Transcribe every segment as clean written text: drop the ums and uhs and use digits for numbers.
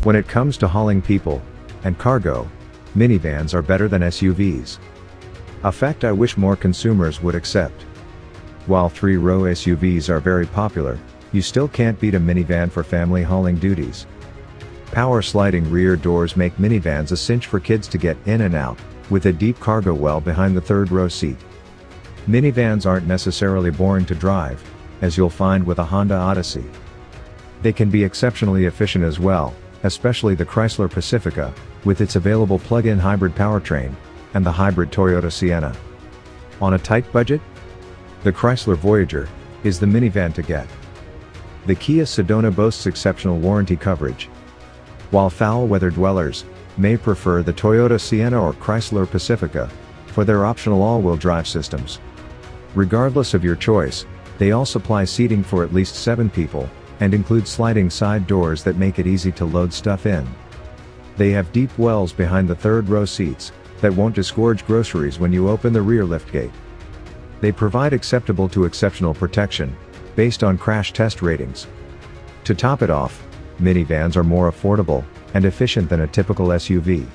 When it comes to hauling people and cargo, minivans are better than SUVs. A fact I wish more consumers would accept. While three-row SUVs are very popular, you still can't beat a minivan for family hauling duties. Power sliding rear doors make minivans a cinch for kids to get in and out, with a deep cargo well behind the third row seat. Minivans aren't necessarily boring to drive, as you'll find with a Honda Odyssey. They can be exceptionally efficient as well, especially the Chrysler Pacifica, with its available plug-in hybrid powertrain, and the hybrid Toyota Sienna. On a tight budget? The Chrysler Voyager is the minivan to get. The Kia Sedona boasts exceptional warranty coverage. While foul-weather dwellers may prefer the Toyota Sienna or Chrysler Pacifica for their optional all-wheel drive systems. Regardless of your choice, they all supply seating for at least 7 people, and include sliding side doors that make it easy to load stuff in. They have deep wells behind the third row seats that won't disgorge groceries when you open the rear liftgate. They provide acceptable to exceptional protection, based on crash test ratings. To top it off, minivans are more affordable and efficient than a typical SUV.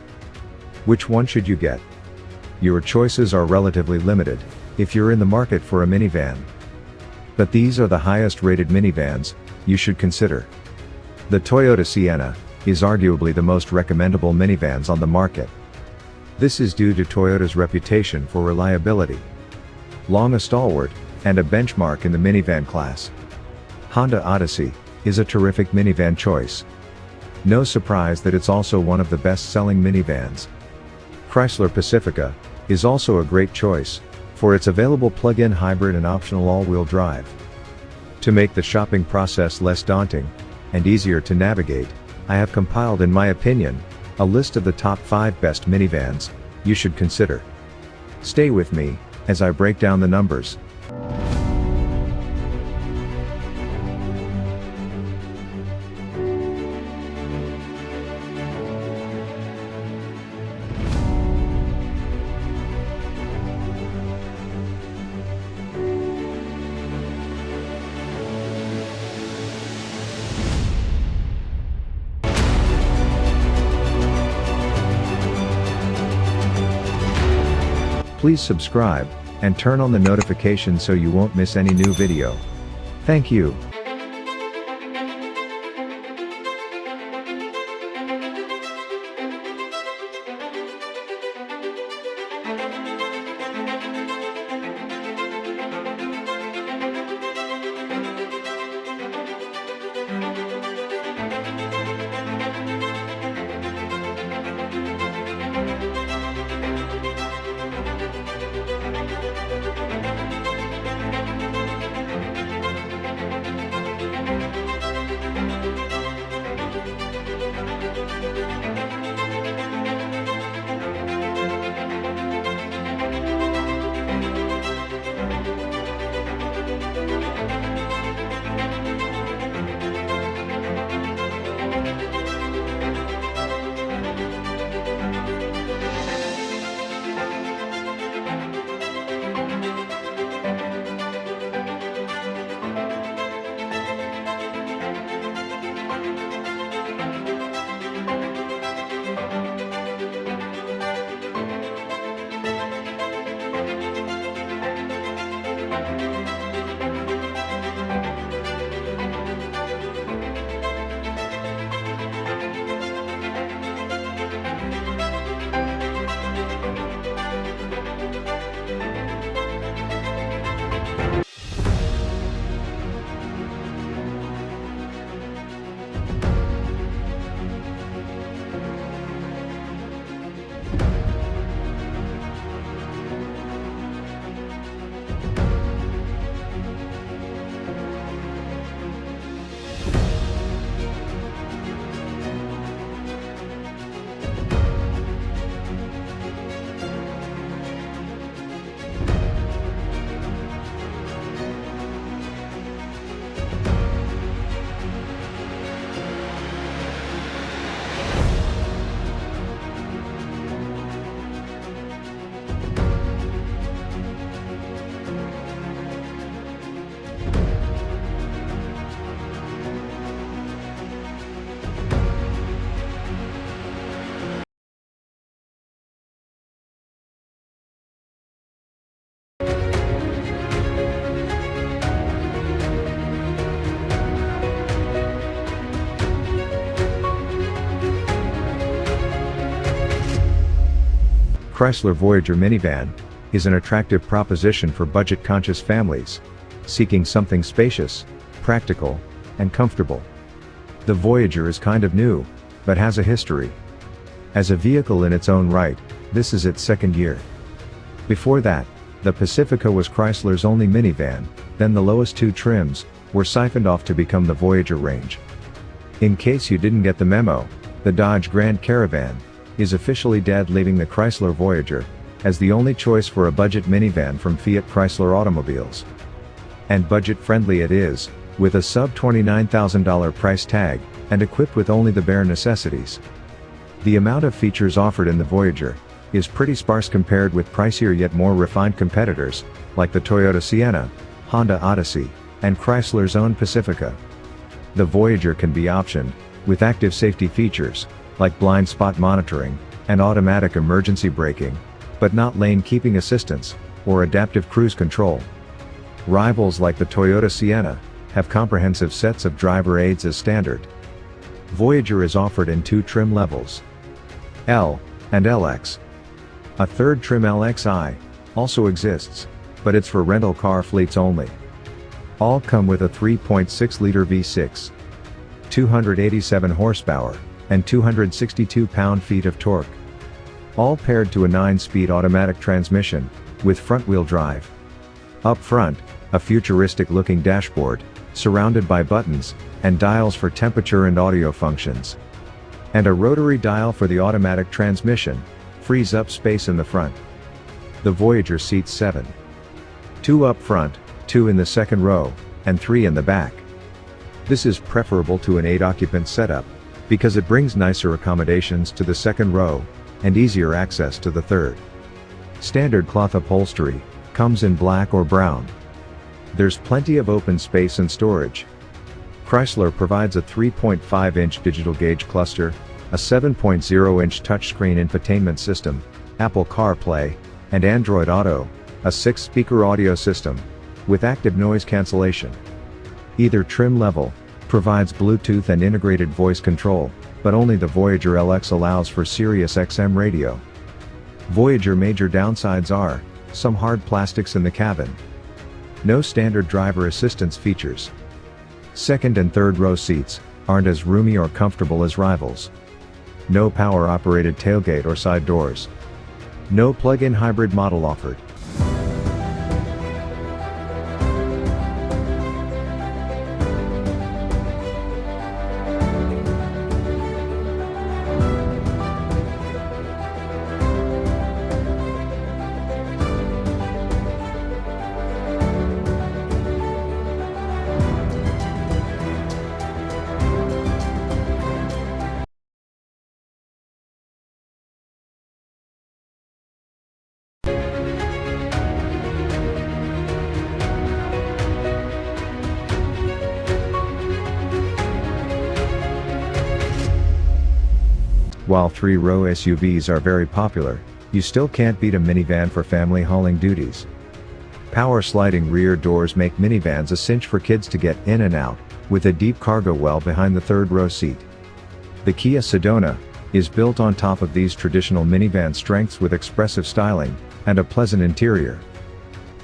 Which one should you get? Your choices are relatively limited if you're in the market for a minivan. But these are the highest rated minivans you should consider. The Toyota Sienna is arguably the most recommendable minivans on the market. This is due to Toyota's reputation for reliability. Long a stalwart, and a benchmark in the minivan class. Honda Odyssey is a terrific minivan choice. No surprise that it's also one of the best-selling minivans. Chrysler Pacifica is also a great choice for its available plug-in hybrid and optional all-wheel drive. To make the shopping process less daunting and easier to navigate, I have compiled, in my opinion, a list of the top 5 best minivans you should consider. Stay with me as I break down the numbers. Please subscribe and turn on the notifications so you won't miss any new video. Thank you. Chrysler Voyager minivan is an attractive proposition for budget-conscious families seeking something spacious, practical, and comfortable. The Voyager is kind of new, but has a history. As a vehicle in its own right, this is its second year. Before that, the Pacifica was Chrysler's only minivan, then the lowest two trims were siphoned off to become the Voyager range. In case you didn't get the memo, the Dodge Grand Caravan is officially dead, leaving the Chrysler Voyager as the only choice for a budget minivan from Fiat Chrysler Automobiles. And budget-friendly it is, with a sub-$29,000 price tag, and equipped with only the bare necessities. The amount of features offered in the Voyager is pretty sparse compared with pricier yet more refined competitors, like the Toyota Sienna, Honda Odyssey, and Chrysler's own Pacifica. The Voyager can be optioned with active safety features, like blind spot monitoring, and automatic emergency braking, but not lane keeping assistance, or adaptive cruise control. Rivals like the Toyota Sienna have comprehensive sets of driver aids as standard. Voyager is offered in two trim levels: L and LX. A third trim, LXi, also exists, but it's for rental car fleets only. All come with a 3.6-liter V6, 287 horsepower, and 262 pound-feet of torque. All paired to a 9-speed automatic transmission, with front-wheel drive. Up front, a futuristic-looking dashboard, surrounded by buttons and dials for temperature and audio functions. And a rotary dial for the automatic transmission, frees up space in the front. The Voyager seats 7. 2 up front, 2 in the second row, and 3 in the back. This is preferable to an 8-occupant setup, because it brings nicer accommodations to the second row, and easier access to the third. Standard cloth upholstery comes in black or brown. There's plenty of open space and storage. Chrysler provides a 3.5-inch digital gauge cluster, a 7.0-inch touchscreen infotainment system, Apple CarPlay, and Android Auto, a 6-speaker audio system, with active noise cancellation. Either trim level provides Bluetooth and integrated voice control, but only the Voyager LX allows for Sirius XM radio. Voyager major downsides are some hard plastics in the cabin. No standard driver assistance features. Second and third row seats aren't as roomy or comfortable as rivals. No power-operated tailgate or side doors. No plug-in hybrid model offered. While 3-row SUVs are very popular, you still can't beat a minivan for family hauling duties. Power sliding rear doors make minivans a cinch for kids to get in and out, with a deep cargo well behind the third row seat. The Kia Sedona is built on top of these traditional minivan strengths with expressive styling and a pleasant interior.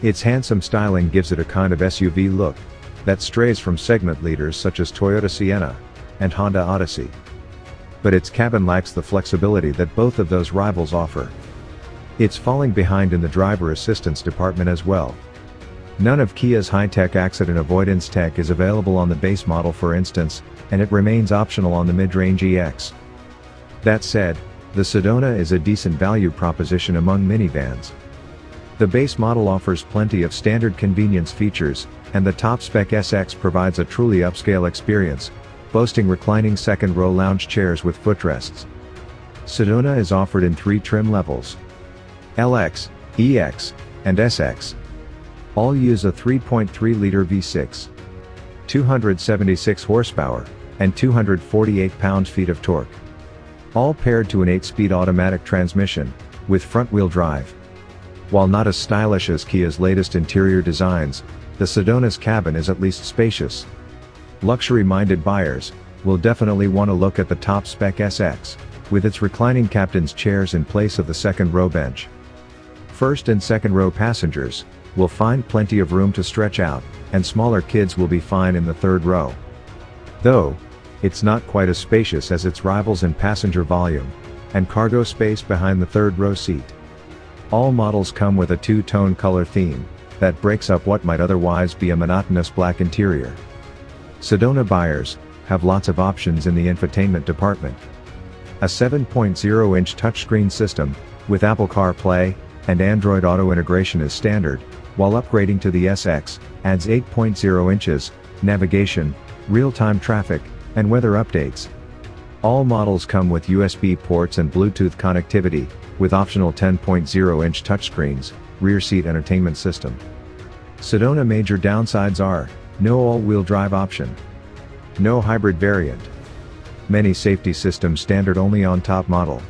Its handsome styling gives it a kind of SUV look that strays from segment leaders such as Toyota Sienna and Honda Odyssey. But its cabin lacks the flexibility that both of those rivals offer. It's falling behind in the driver assistance department as well. None of Kia's high-tech accident avoidance tech is available on the base model, for instance, and it remains optional on the mid-range EX. That said, the Sedona is a decent value proposition among minivans. The base model offers plenty of standard convenience features, and the top-spec SX provides a truly upscale experience, boasting reclining second-row lounge chairs with footrests. Sedona is offered in 3 trim levels: LX, EX, and SX. All use a 3.3-liter V6, 276 horsepower, and 248 pound-feet of torque. All paired to an 8-speed automatic transmission, with front-wheel drive. While not as stylish as Kia's latest interior designs, the Sedona's cabin is at least spacious. Luxury-minded buyers will definitely want to look at the top-spec SX. with its reclining captain's chairs in place of the second row bench. First and second row passengers will find plenty of room to stretch out, and smaller kids will be fine in the third row. Though, it's not quite as spacious as its rivals in passenger volume and cargo space behind the third row seat. All models come with a two-tone color theme that breaks up what might otherwise be a monotonous black interior. Sedona buyers have lots of options in the infotainment department. A 7.0-inch touchscreen system with Apple CarPlay and Android Auto integration is standard, while upgrading to the SX adds 8.0 inches, navigation, real-time traffic, and weather updates. All models come with USB ports and Bluetooth connectivity, with optional 10.0-inch touchscreens, rear seat entertainment system. Sedona major downsides are: no all-wheel drive option, no hybrid variant, many safety systems standard only on top model.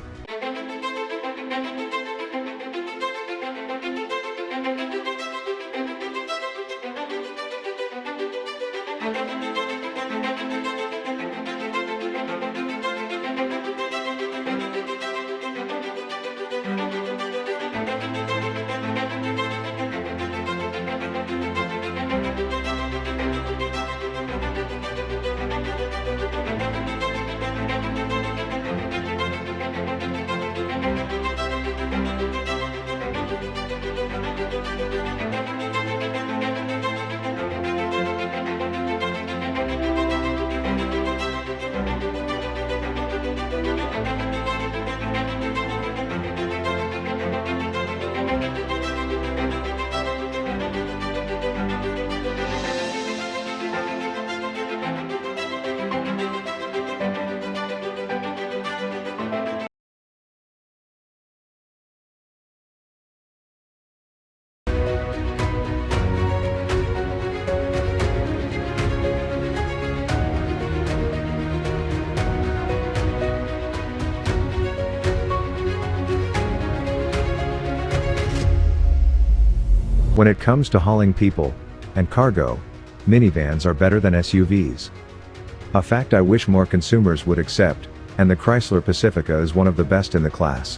When it comes to hauling people and cargo, minivans are better than SUVs. A fact I wish more consumers would accept, and the Chrysler Pacifica is one of the best in the class.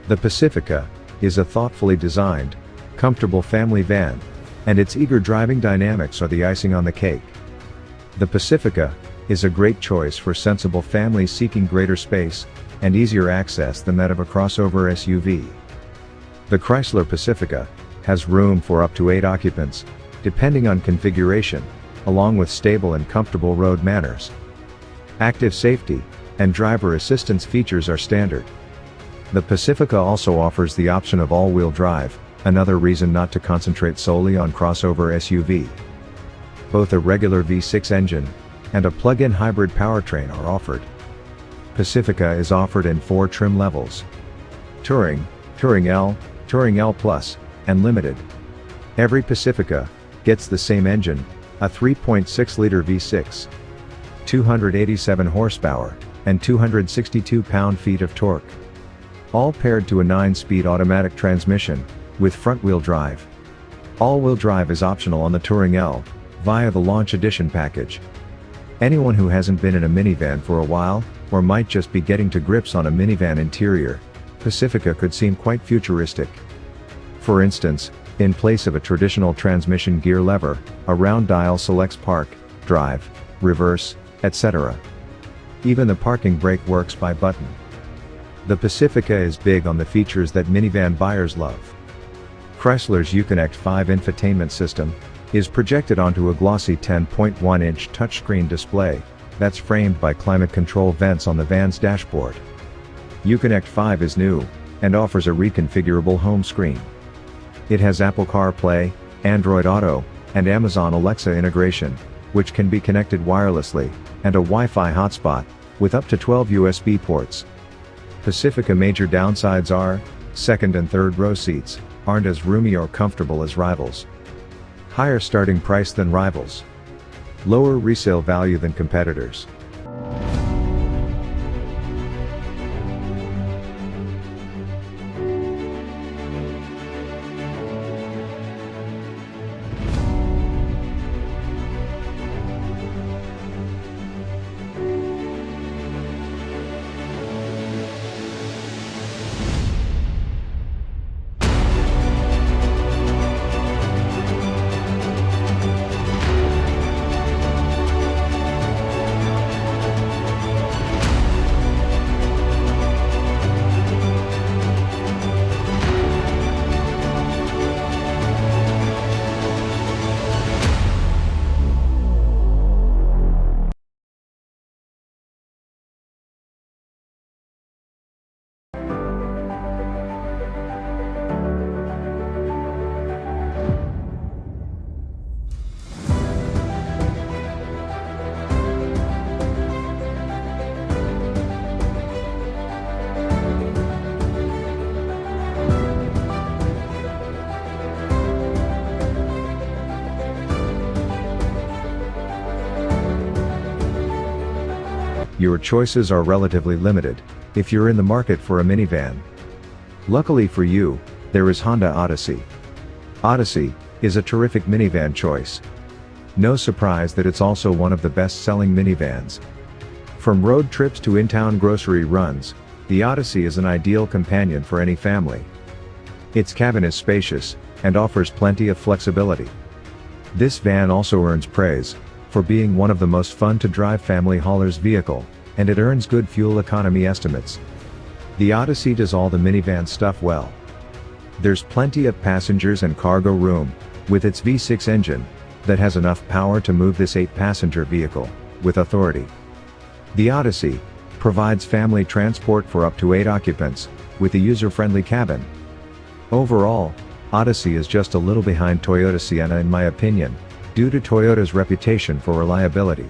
The Pacifica is a thoughtfully designed, comfortable family van, and its eager driving dynamics are the icing on the cake. The Pacifica is a great choice for sensible families seeking greater space and easier access than that of a crossover SUV. The Chrysler Pacifica has room for up to 8 occupants, depending on configuration, along with stable and comfortable road manners. Active safety and driver assistance features are standard. The Pacifica also offers the option of all-wheel drive, another reason not to concentrate solely on crossover SUV. Both a regular V6 engine and a plug-in hybrid powertrain are offered. Pacifica is offered in 4 trim levels: Touring, Touring L, Touring L Plus, and Limited. Every Pacifica gets the same engine, a 3.6-liter V6, 287 horsepower, and 262 pound-feet of torque. All paired to a 9-speed automatic transmission, with front-wheel drive. All-wheel drive is optional on the Touring L, via the Launch Edition package. Anyone who hasn't been in a minivan for a while, or might just be getting to grips on a minivan interior, Pacifica could seem quite futuristic. For instance, in place of a traditional transmission gear lever, a round dial selects park, drive, reverse, etc. Even the parking brake works by button. The Pacifica is big on the features that minivan buyers love. Chrysler's Uconnect 5 infotainment system is projected onto a glossy 10.1-inch touchscreen display that's framed by climate control vents on the van's dashboard. Uconnect 5 is new and offers a reconfigurable home screen. It has Apple CarPlay, Android Auto, and Amazon Alexa integration, which can be connected wirelessly, and a Wi-Fi hotspot, with up to 12 USB ports. Pacifica major downsides are: second and third row seats aren't as roomy or comfortable as rivals. Higher starting price than rivals. Lower resale value than competitors. your choices are relatively limited, if you're in the market for a minivan. Luckily for you, there is Honda Odyssey. Odyssey is a terrific minivan choice. No surprise that it's also one of the best-selling minivans. From road trips to in-town grocery runs, the Odyssey is an ideal companion for any family. Its cabin is spacious, and offers plenty of flexibility. This van also earns praise for being one of the most fun-to-drive family haulers vehicle, and it earns good fuel economy estimates. The Odyssey does all the minivan stuff well. There's plenty of passengers and cargo room, with its V6 engine, that has enough power to move this 8-passenger vehicle, with authority. The Odyssey provides family transport for up to 8 occupants, with a user-friendly cabin. Overall, Odyssey is just a little behind Toyota Sienna in my opinion, due to Toyota's reputation for reliability.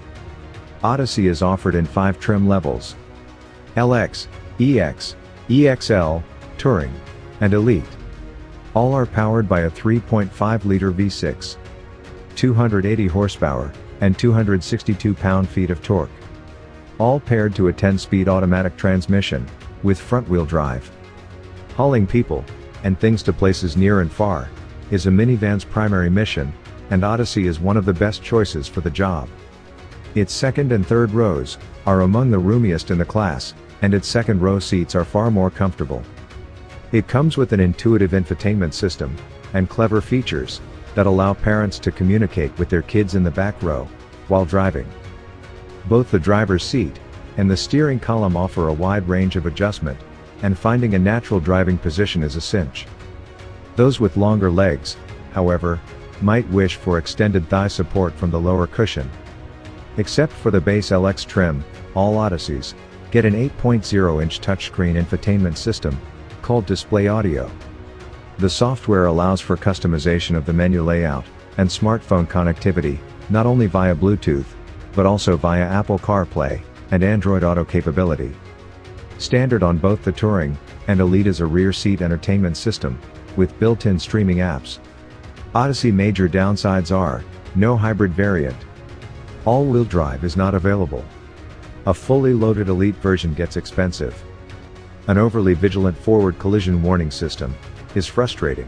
Odyssey is offered in 5 trim levels: LX, EX, EXL, Touring, and Elite. All are powered by a 3.5-liter V6. 280 horsepower, and 262 pound-feet of torque. All paired to a 10-speed automatic transmission, with front-wheel drive. Hauling people and things to places near and far is a minivan's primary mission, and Odyssey is one of the best choices for the job. Its second and third rows are among the roomiest in the class, and its second row seats are far more comfortable. It comes with an intuitive infotainment system and clever features that allow parents to communicate with their kids in the back row while driving. Both the driver's seat and the steering column offer a wide range of adjustment, and finding a natural driving position is a cinch. Those with longer legs, however, might wish for extended thigh support from the lower cushion. Except for the base LX trim, all Odysseys get an 8.0-inch touchscreen infotainment system called Display Audio. The software allows for customization of the menu layout and smartphone connectivity, not only via Bluetooth, but also via Apple CarPlay and Android Auto capability. Standard on both the Touring and Elite is a rear seat entertainment system with built-in streaming apps. Odyssey major downsides are: no hybrid variant. All-wheel drive is not available. A fully loaded Elite version gets expensive. An overly vigilant forward collision warning system is frustrating.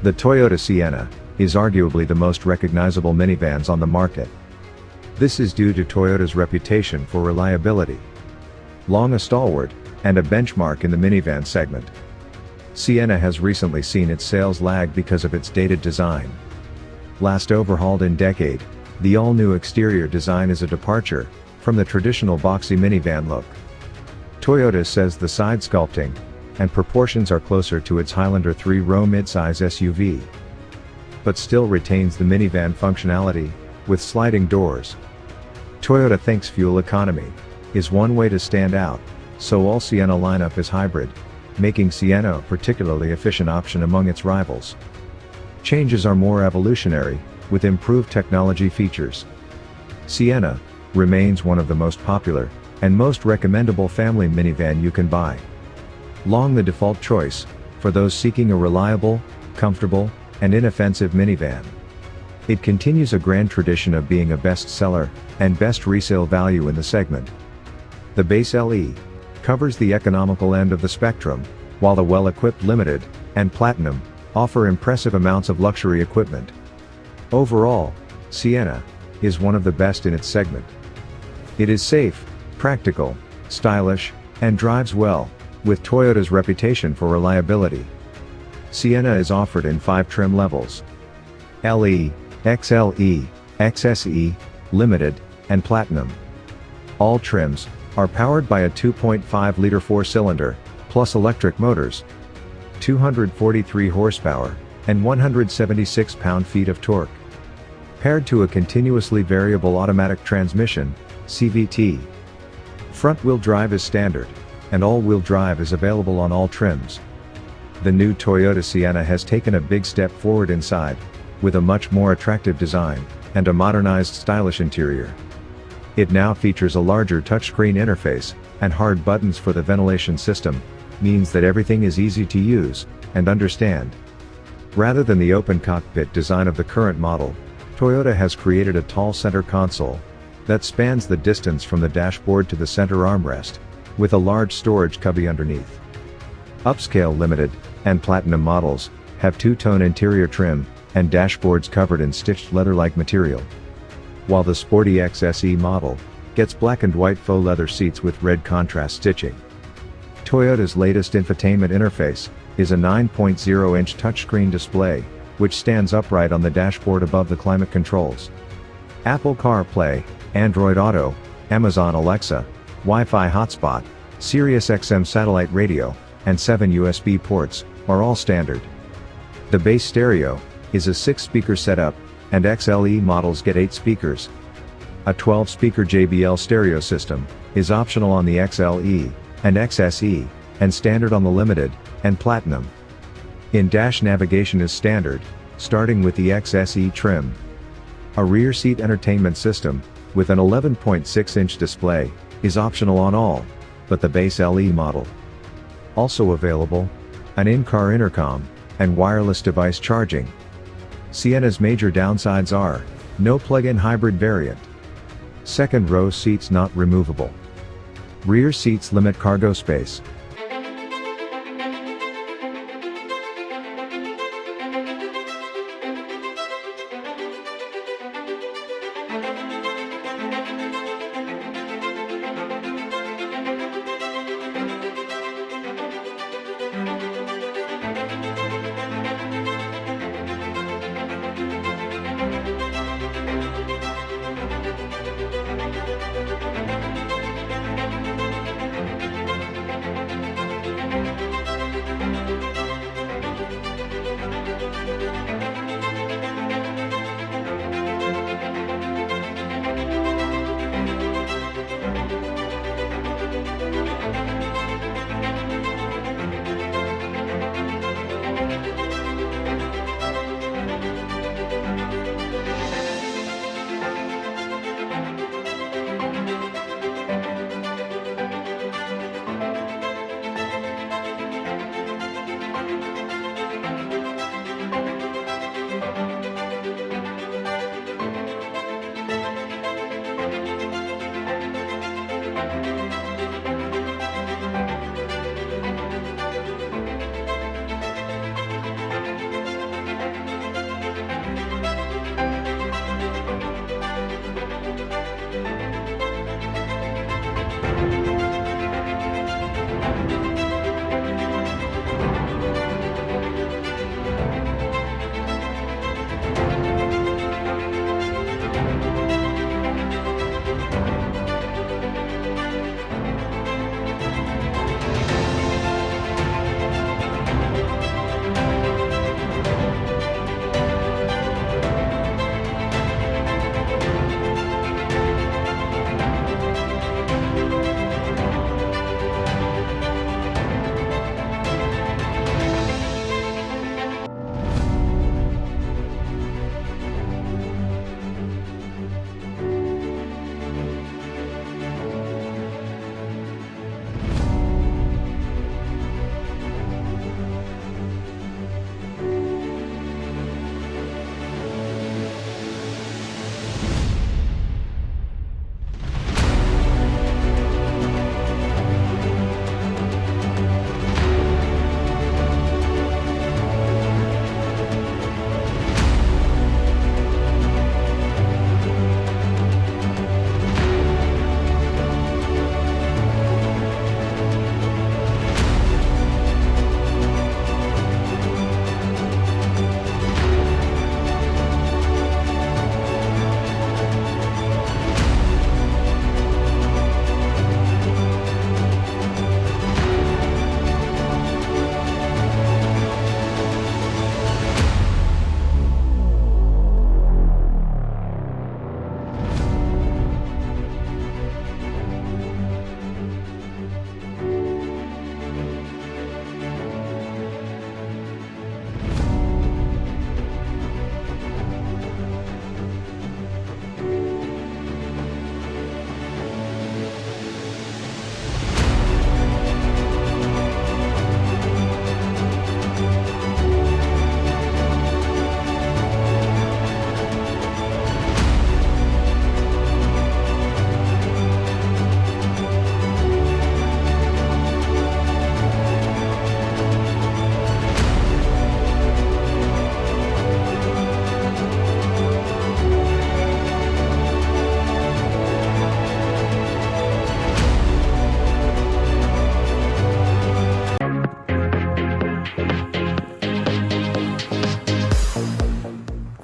The Toyota Sienna is arguably the most recognizable minivans on the market. This is due to Toyota's reputation for reliability. Long a stalwart, and a benchmark in the minivan segment, Sienna has recently seen its sales lag because of its dated design. Last overhauled in decade, the all-new exterior design is a departure from the traditional boxy minivan look. Toyota says the side sculpting and proportions are closer to its Highlander 3-row midsize SUV, but still retains the minivan functionality, with sliding doors. Toyota thinks fuel economy is one way to stand out, so all Sienna lineup is hybrid, making Sienna a particularly efficient option among its rivals. Changes are more evolutionary, with improved technology features. Sienna remains one of the most popular and most recommendable family minivan you can buy. Long the default choice for those seeking a reliable, comfortable, and inoffensive minivan. It continues a grand tradition of being a bestseller and best resale value in the segment. The base LE covers the economical end of the spectrum, while the well-equipped Limited and Platinum offer impressive amounts of luxury equipment. Overall, Sienna is one of the best in its segment. It is safe, practical, stylish, and drives well, with Toyota's reputation for reliability. Sienna is offered in 5 trim levels: LE, XLE, XSE, Limited, and Platinum. All trims are powered by a 2.5-liter 4-cylinder, plus electric motors, 243 horsepower, and 176 pound-feet of torque. Paired to a continuously variable automatic transmission, CVT. Front-wheel drive is standard, and all-wheel drive is available on all trims. The new Toyota Sienna has taken a big step forward inside, with a much more attractive design, and a modernized stylish interior. It now features a larger touchscreen interface, and hard buttons for the ventilation system, means that everything is easy to use and understand. Rather than the open cockpit design of the current model, Toyota has created a tall center console that spans the distance from the dashboard to the center armrest, with a large storage cubby underneath. Upscale Limited and Platinum models have two-tone interior trim and dashboards covered in stitched leather-like material, while the sporty XSE model gets black and white faux leather seats with red contrast stitching. Toyota's latest infotainment interface is a 9.0-inch touchscreen display, which stands upright on the dashboard above the climate controls. Apple CarPlay, Android Auto, Amazon Alexa, Wi-Fi hotspot, SiriusXM satellite radio, and 7 USB ports are all standard. The base stereo is a 6-speaker setup, and XLE models get 8 speakers. A 12-speaker JBL stereo system is optional on the XLE and XSE, and standard on the Limited and Platinum. In-dash navigation is standard, starting with the XSE trim. A rear seat entertainment system, with an 11.6-inch display, is optional on all, but the base LE model. Also available, an in-car intercom, and wireless device charging. Sienna's major downsides are, no plug-in hybrid variant. Second row seats not removable. Rear seats limit cargo space.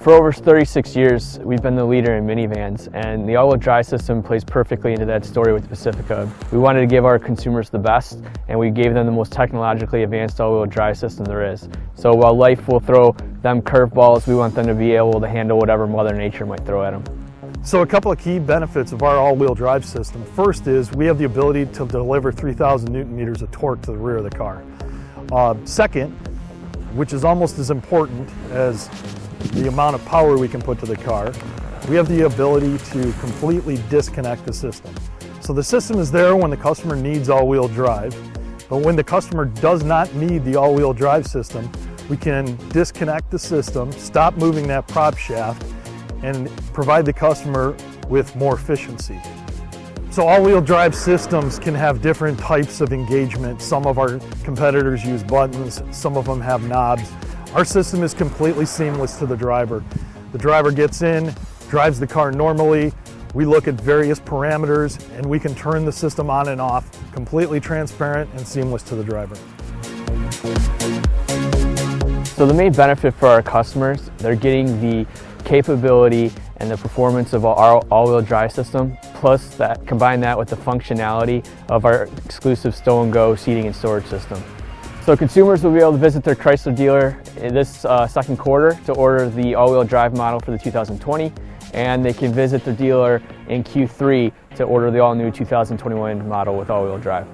For over 36 years, we've been the leader in minivans, and the all-wheel drive system plays perfectly into that story with Pacifica. We wanted to give our consumers the best, and we gave them the most technologically advanced all-wheel drive system there is. So while life will throw them curveballs, we want them to be able to handle whatever Mother Nature might throw at them. So a couple of key benefits of our all-wheel drive system. First is we have the ability to deliver 3,000 Newton meters of torque to the rear of the car. Second, which is almost as important as the amount of power we can put to the car, we have the ability to completely disconnect the system. So the system is there when the customer needs all-wheel drive, but when the customer does not need the all-wheel drive system, we can disconnect the system, stop moving that prop shaft, and provide the customer with more efficiency. So all-wheel drive systems can have different types of engagement. Some of our competitors use buttons, some of them have knobs. Our system is completely seamless to the driver. The driver gets in, drives the car normally. We look at various parameters and we can turn the system on and off, completely transparent and seamless to the driver. So the main benefit for our customers, they're getting the capability and the performance of our all-wheel drive system, plus combine that with the functionality of our exclusive Stow and Go seating and storage system. So consumers will be able to visit their Chrysler dealer in this second quarter to order the all-wheel drive model for the 2020, and they can visit their dealer in Q3 to order the all-new 2021 model with all-wheel drive.